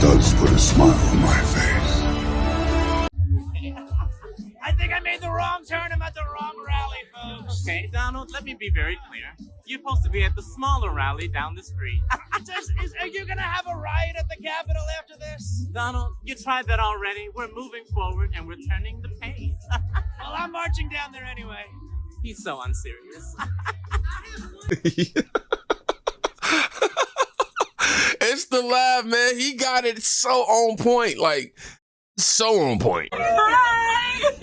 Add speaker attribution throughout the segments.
Speaker 1: does put a smile on my face.
Speaker 2: I think I made the wrong turn. I'm at the wrong rally, folks.
Speaker 3: Okay, Donald, let me be very clear. You're supposed to be at the smaller rally down the street.
Speaker 2: Are you going to have a riot at the Capitol after this?
Speaker 3: Donald, you tried that already. We're moving forward and we're turning the page.
Speaker 2: Well, I'm marching down there anyway.
Speaker 3: He's so unserious.
Speaker 4: It's the laugh, man. He got it so on point. Like, so on point.
Speaker 5: Hi!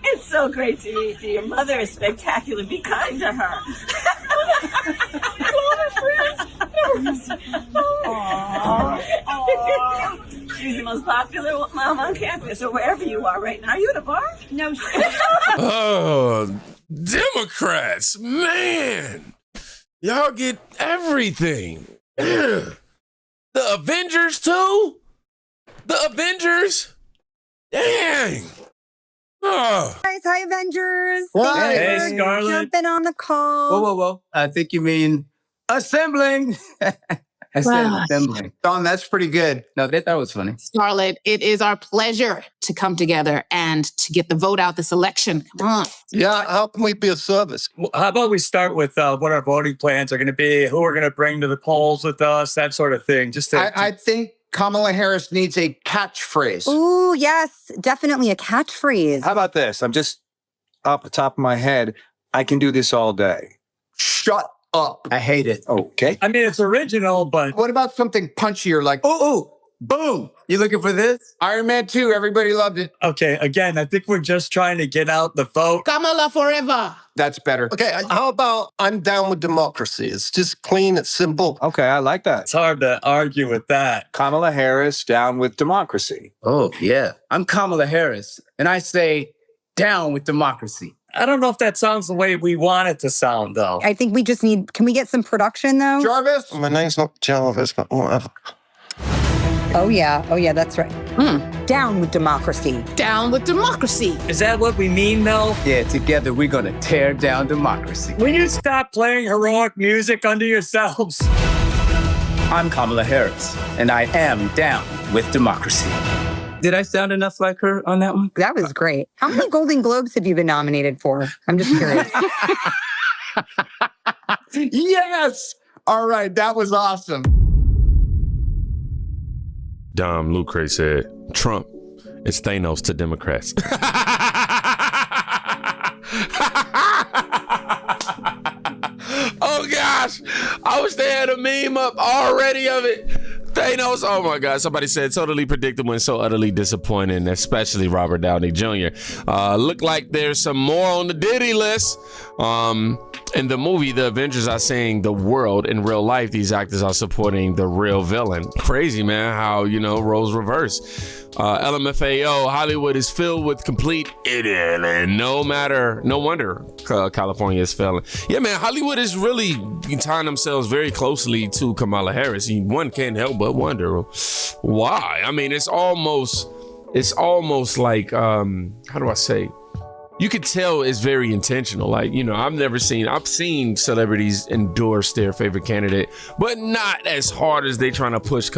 Speaker 5: It's so great to meet you. Your mother is spectacular. Be kind to her. She's the most popular mom on campus, or wherever you are right now. Are you at a bar? No.
Speaker 4: Oh, Democrats, man. Y'all get everything. The Avengers, too? The Avengers? Dang. Oh.
Speaker 6: Guys, hi, Avengers.
Speaker 7: Hi.
Speaker 6: Thanks
Speaker 7: Hey,
Speaker 6: for
Speaker 7: Scarlett.
Speaker 6: jumping on the call.
Speaker 7: Whoa. I think you mean assembling. I said
Speaker 8: Wow.
Speaker 7: assembling. Don, that's pretty good. No, they thought it was funny.
Speaker 8: Scarlett, it is our pleasure to come together and to get the vote out this election. Come on.
Speaker 9: Yeah, how can we be of service?
Speaker 10: Well, how about we start with what our voting plans are going to be, who we're going to bring to the polls with us, that sort of thing. Just to,
Speaker 7: I think Kamala Harris needs a catchphrase.
Speaker 6: Ooh, yes, definitely a catchphrase.
Speaker 11: How about this? I'm just off the top of my head. I can do this all day.
Speaker 7: Shut up. I hate it.
Speaker 11: Okay.
Speaker 10: I mean, it's original, but
Speaker 7: What about something punchier like, boom. You looking for this? Iron Man 2, everybody loved it.
Speaker 10: okay, again, I think we're just trying to get out the vote.
Speaker 8: Kamala forever.
Speaker 7: That's better.
Speaker 9: Okay, how about I'm down with democracy? It's just clean, it's simple.
Speaker 11: Okay, I like that.
Speaker 10: It's hard to argue with that.
Speaker 11: Kamala Harris down with democracy.
Speaker 7: Oh, yeah. I'm Kamala Harris, and I say down with democracy.
Speaker 10: I don't know if that sounds the way we want it to sound, though.
Speaker 6: I think we just need, can we get some production though?
Speaker 7: Jarvis?
Speaker 9: My name's not Jarvis, but whatever.
Speaker 6: Oh yeah, that's right. Down with democracy.
Speaker 8: Down with democracy.
Speaker 10: Is that what we mean, though?
Speaker 7: Yeah, together we're going to tear down democracy.
Speaker 10: Will you stop playing heroic music under yourselves?
Speaker 7: I'm Kamala Harris, and I am down with democracy. Did I sound enough like her on that one?
Speaker 6: That was great. How many Golden Globes have you been nominated for? I'm just curious.
Speaker 7: Yes! All right, that was awesome.
Speaker 4: Dom Lucre said, Trump is Thanos to Democrats. Oh gosh, I wish they had a meme up already of it. Thanos, oh my God, somebody said totally predictable and so utterly disappointing, especially Robert Downey Jr. Look like there's some more on the Diddy list. In the movie, the Avengers are saying the world. In real life, these actors are supporting the real villain. Crazy, man, how, roles reverse. LMFAO, Hollywood is filled with complete idiot, and no wonder California is failing. Yeah, man, Hollywood is really tying themselves very closely to Kamala Harris. One can't help but wonder why. I mean, it's almost like, how do I say? You could tell it's very intentional. Like, I've seen celebrities endorse their favorite candidate, but not as hard as they trying to force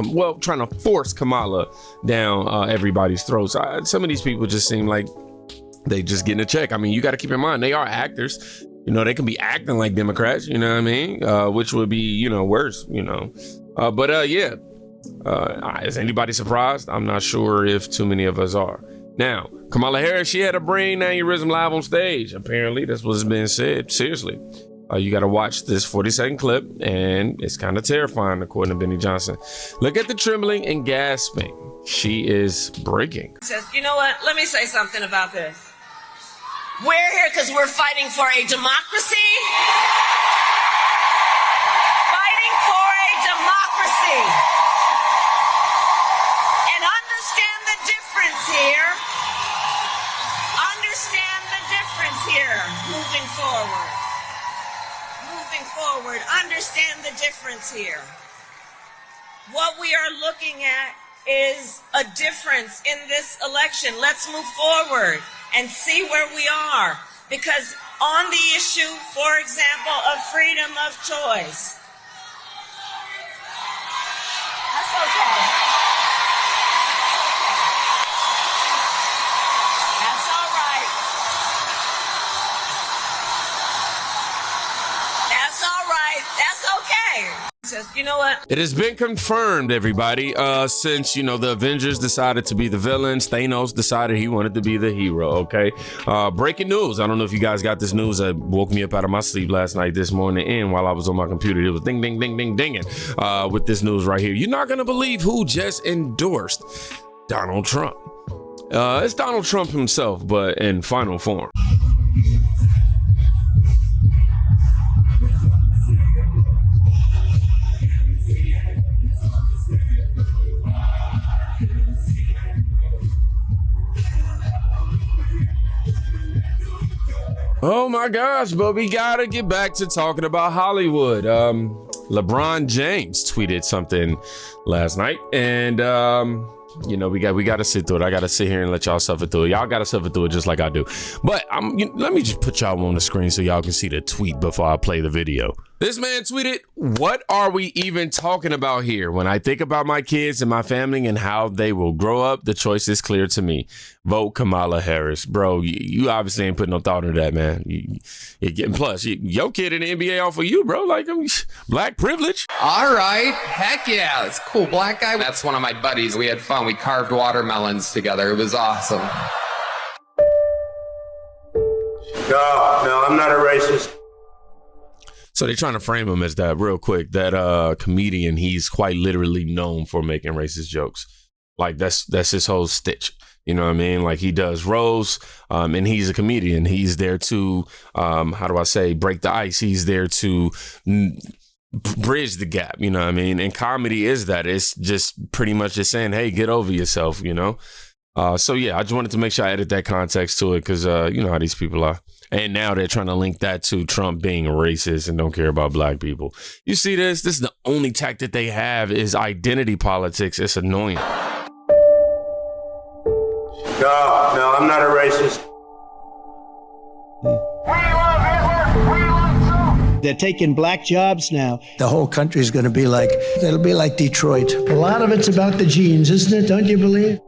Speaker 4: Kamala down everybody's throats. Some of these people just seem like they just getting a check. I mean, you got to keep in mind, they are actors. They can be acting like Democrats, you know what I mean? Which would be, worse, yeah. Is anybody surprised? I'm not sure if too many of us are. Now, Kamala Harris, she had a brain aneurysm live on stage. Apparently, that's what's been said. Seriously. You got to watch this 40-second clip, and it's kind of terrifying, according to Benny Johnson. Look at the trembling and gasping. She is breaking.
Speaker 5: Says, you know what? Let me say something about this. We're here because we're fighting for a democracy. Fighting for a democracy. And understand the difference here. Understand the difference here. Moving forward. Understand the difference here. What we are looking at is a difference in this election. Let's move forward and see where we are. Because on the issue, for example, of freedom of choice, Says, you know what?
Speaker 4: It has been confirmed, everybody, since, you know, the Avengers decided to be the villains, Thanos decided he wanted to be the hero, okay? Breaking news. I don't know if you guys got this news. It woke me up out of my sleep last night, this morning, and while I was on my computer, it was ding, ding, ding, ding, dinging with this news right here. You're not going to believe who just endorsed Donald Trump. It's Donald Trump himself, but in final form. Oh my gosh, but we gotta get back to talking about Hollywood. LeBron James tweeted something last night, and you know, we got to sit through it. I got to sit here and let y'all suffer through it. Y'all got to suffer through it just like I do. But let me just put y'all on the screen so y'all can see the tweet before I play the video. This man tweeted, "What are we even talking about here? When I think about my kids and my family and how they will grow up, the choice is clear to me. Vote Kamala Harris." Bro, you obviously ain't putting no thought into that, man. Plus, your kid in the NBA all for you, bro. Like, black privilege.
Speaker 12: All right. Heck yeah. It's cool. Black guy. That's one of my buddies. We had fun. We carved watermelons together. It was awesome.
Speaker 13: No, I'm not a racist.
Speaker 4: So they're trying to frame him as that real quick. That comedian, he's quite literally known for making racist jokes. Like that's his whole stitch. You know what I mean? Like he does roast, and he's a comedian. He's there to, break the ice. He's there to bridge the gap. You know what I mean? And comedy is that. It's just pretty much just saying, hey, get over yourself, you know? So yeah, I just wanted to make sure I added that context to it because you know how these people are. And now they're trying to link that to Trump being racist and don't care about black people. You see this? This is the only tactic they have is identity politics. It's annoying.
Speaker 13: No, I'm not a racist.
Speaker 14: They're taking black jobs now.
Speaker 15: The whole country's going to be like, it'll be like Detroit.
Speaker 14: A lot of it's about the genes, isn't it? Don't you believe?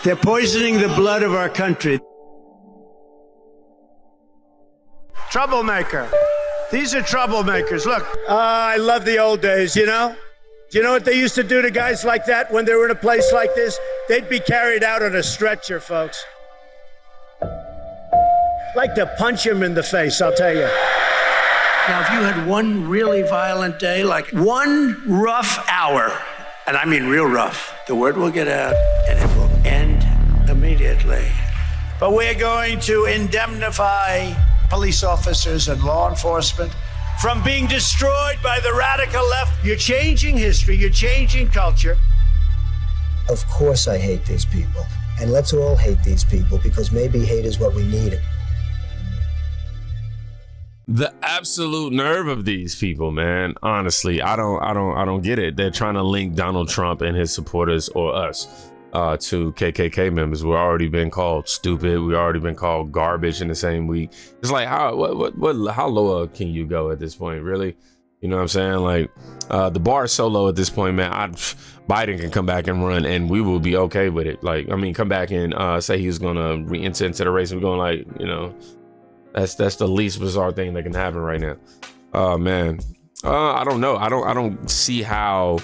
Speaker 14: They're poisoning the blood of our country.
Speaker 16: Troublemaker. These are troublemakers. Look, I love the old days, you know? Do you know what they used to do to guys like that when they were in a place like this? They'd be carried out on a stretcher, folks. Like to punch him in the face, I'll tell you.
Speaker 15: Now, if you had one really violent day, like one rough hour, and I mean real rough, the word will get out and it will end immediately.
Speaker 16: But we're going to indemnify police officers and law enforcement from being destroyed by the radical left. You're changing history, you're changing culture.
Speaker 15: Of course I hate these people. And let's all hate these people because maybe hate is what we need.
Speaker 4: The absolute nerve of these people, man. Honestly, I don't get it. They're trying to link Donald Trump and his supporters or us to KKK members. We've already been called stupid. We've already been called garbage in the same week. It's like how low can you go at this point, really? You know what I'm saying? Like the bar is so low at this point, man. Biden can come back and run, and we will be okay with it. Like, I mean, come back and say he was gonna re-enter into the race. We're going like, you know, that's the least bizarre thing that can happen right now. Man, I don't know. I don't see how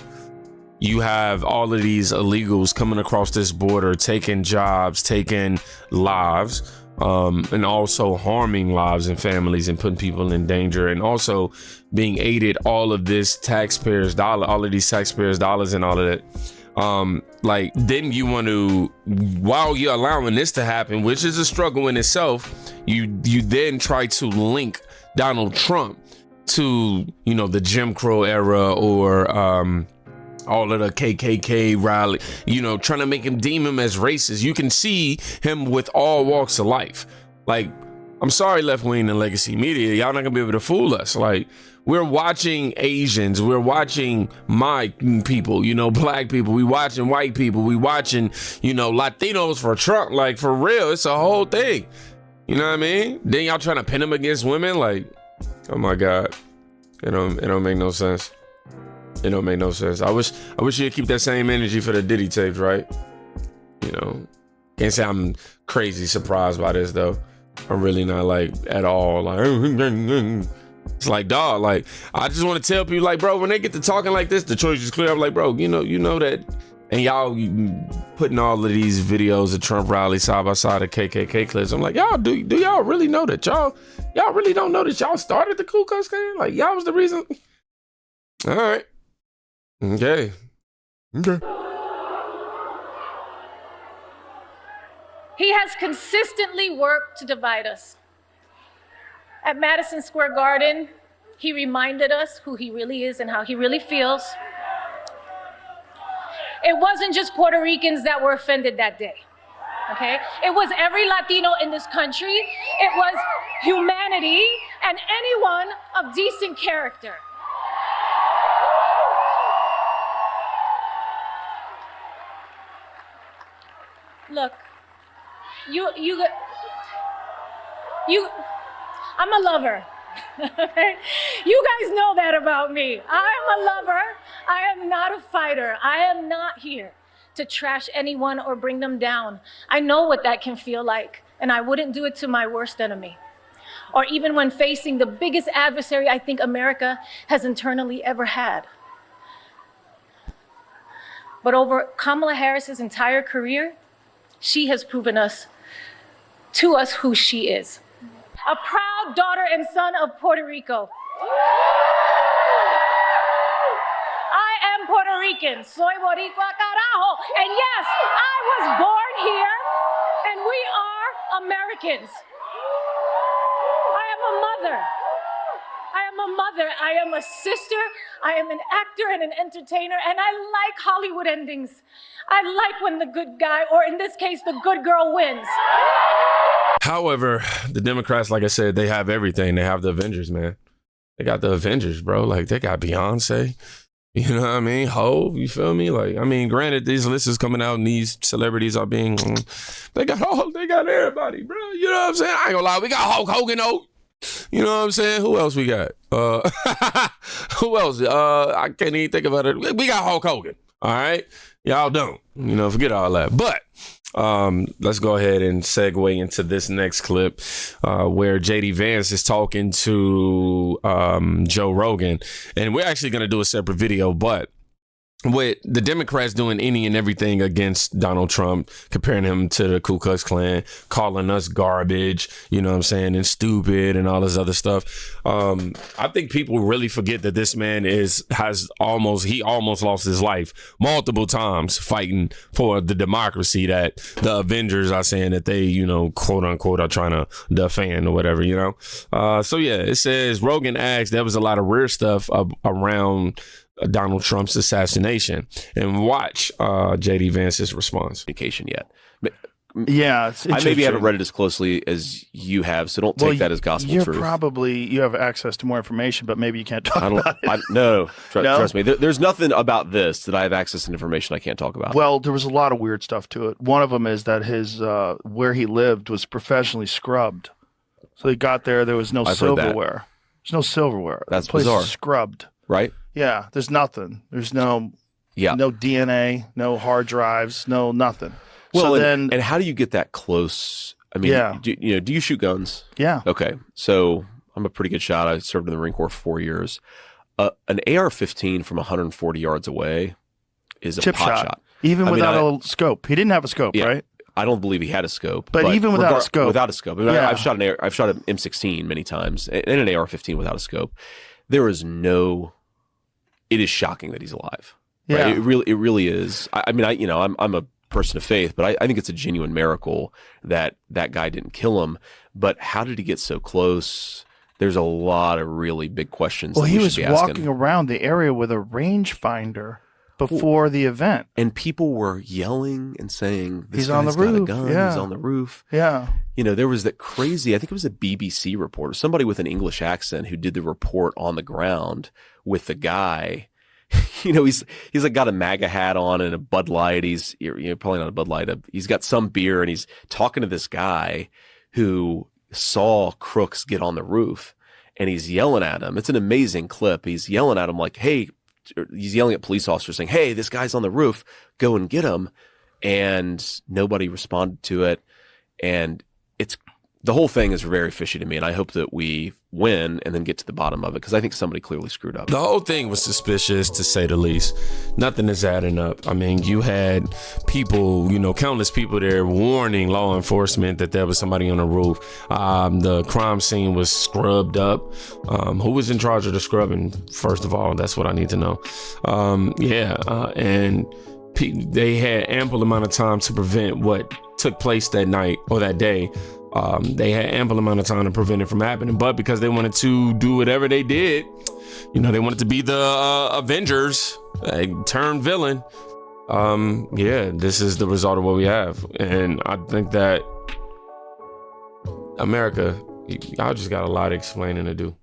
Speaker 4: you have all of these illegals coming across this border, taking jobs, taking lives, and also harming lives and families and putting people in danger, and also being aided all of these taxpayers' dollars and all of that. Like, then you want to, while you're allowing this to happen, which is a struggle in itself, you then try to link Donald Trump to, you know, the Jim Crow era or all of the KKK rally, you know, trying to make him deem him as racist. You can see him with all walks of life. Like, I'm sorry, left wing and legacy media, y'all not gonna be able to fool us. Like, we're watching Asians, we're watching my people, you know, black people, we watching white people, we watching, you know, Latinos for Trump. Like, for real, it's a whole thing. You know what I mean? Then y'all trying to pin him against women? Like, oh my God, it don't make no sense. It don't make no sense. I wish you'd keep that same energy for the Diddy tapes, right? You know, can't say I'm crazy surprised by this though. I'm really not like at all like, It's like, dog, like, I just want to tell people, like, bro, when they get to talking like this, the choice is clear. I'm like, bro, you know that, and y'all putting all of these videos of Trump rallies side by side of KKK clips. I'm like, y'all, do y'all really know that y'all really don't know that y'all started the Ku Klux Klan? Like, y'all was the reason? All right. Okay.
Speaker 17: He has consistently worked to divide us. At Madison Square Garden, he reminded us who he really is and how he really feels. It wasn't just Puerto Ricans that were offended that day, okay? It was every Latino in this country. It was humanity and anyone of decent character. Look, I'm a lover. You guys know that about me. I am a lover. I am not a fighter. I am not here to trash anyone or bring them down. I know what that can feel like, and I wouldn't do it to my worst enemy, or even when facing the biggest adversary I think America has internally ever had. But over Kamala Harris's entire career, she has proven to us who she is. A proud daughter and son of Puerto Rico. I am Puerto Rican. Soy Boricua carajo. And yes, I was born here, and we are Americans. I am a mother. I am a sister. I am an actor and an entertainer, and I like Hollywood endings. I like when the good guy, or in this case, the good girl wins.
Speaker 4: However, the Democrats, like I said, they have everything. They have the Avengers, man. They got the Avengers, bro. Like, they got Beyonce. You know what I mean? Hov, you feel me? Like, I mean, granted, these lists is coming out and these celebrities are being, they got everybody, bro. You know what I'm saying? I ain't gonna lie, we got Hulk Hogan, though. You know what I'm saying? Who else we got? Who else? I can't even think about it. We got Hulk Hogan. All right? Y'all don't. You know, forget all that. But let's go ahead and segue into this next clip where JD Vance is talking to Joe Rogan. And we're actually going to do a separate video, but with the Democrats doing any and everything against Donald Trump, comparing him to the Ku Klux Klan, calling us garbage, you know what I'm saying, and stupid and all this other stuff. I think people really forget that this man he almost lost his life multiple times fighting for the democracy that the Avengers are saying that they, you know, quote unquote, are trying to defend or whatever, you know. So yeah, it says Rogan asked, there was a lot of weird stuff around Donald Trump's assassination, and watch JD Vance's response.
Speaker 18: Yet.
Speaker 19: Yeah,
Speaker 18: I maybe haven't read it as closely as you have, so don't take that as gospel truth.
Speaker 19: You have access to more information, but maybe you can't talk about it.
Speaker 18: No, trust me. There's nothing about this that I have access to information I can't talk about.
Speaker 19: Well, there was a lot of weird stuff to it. One of them is that his where he lived was professionally scrubbed. So he got there was no silverware. There's no silverware.
Speaker 18: That's
Speaker 19: the place
Speaker 18: bizarre.
Speaker 19: is scrubbed.
Speaker 18: Right?
Speaker 19: Yeah, there's nothing. There's no DNA, no hard drives, no nothing.
Speaker 18: Well, so and how do you get that close? I mean, do you shoot guns?
Speaker 19: Yeah.
Speaker 18: Okay, so I'm a pretty good shot. I served in the Marine Corps for 4 years. An AR-15 from 140 yards away is a
Speaker 19: chip
Speaker 18: pot shot.
Speaker 19: Even without a scope. He didn't have a scope, right?
Speaker 18: I don't believe he had a scope.
Speaker 19: But even without a scope.
Speaker 18: Without a scope. I mean, I've shot an M16 many times and an AR-15 without a scope. There is no... It is shocking that he's alive.
Speaker 19: Yeah,
Speaker 18: right? It really is. I mean, I'm a person of faith, but I think it's a genuine miracle that guy didn't kill him. But how did he get so close? There's a lot of really big questions.
Speaker 19: Well, he was walking around the area with a rangefinder before the event,
Speaker 18: and people were yelling and saying,
Speaker 19: "He's on the roof!
Speaker 18: Got a gun.
Speaker 19: Yeah.
Speaker 18: He's on the roof!"
Speaker 19: Yeah.
Speaker 18: You know, there was that crazy. I think it was a BBC reporter, somebody with an English accent, who did the report on the ground with the guy. You know, he's like got a MAGA hat on and a Bud Light. He's probably not a Bud Light. He's got some beer and he's talking to this guy who saw crooks get on the roof, and he's yelling at him. It's an amazing clip. He's yelling at him like, "Hey," he's yelling at police officers saying, "Hey, this guy's on the roof. Go and get him." And nobody responded to it. And the whole thing is very fishy to me, and I hope that we win and then get to the bottom of it, because I think somebody clearly screwed up.
Speaker 4: The whole thing was suspicious, to say the least. Nothing is adding up. I mean, you had people, countless people there warning law enforcement that there was somebody on the roof. The crime scene was scrubbed up. Who was in charge of the scrubbing, first of all? That's what I need to know. And they had ample amount of time to prevent what took place that night or that day. They had ample amount of time to prevent it from happening, but because they wanted to do whatever they did, they wanted to be the Avengers, turned villain. This is the result of what we have. And I think that America, y'all just got a lot of explaining to do.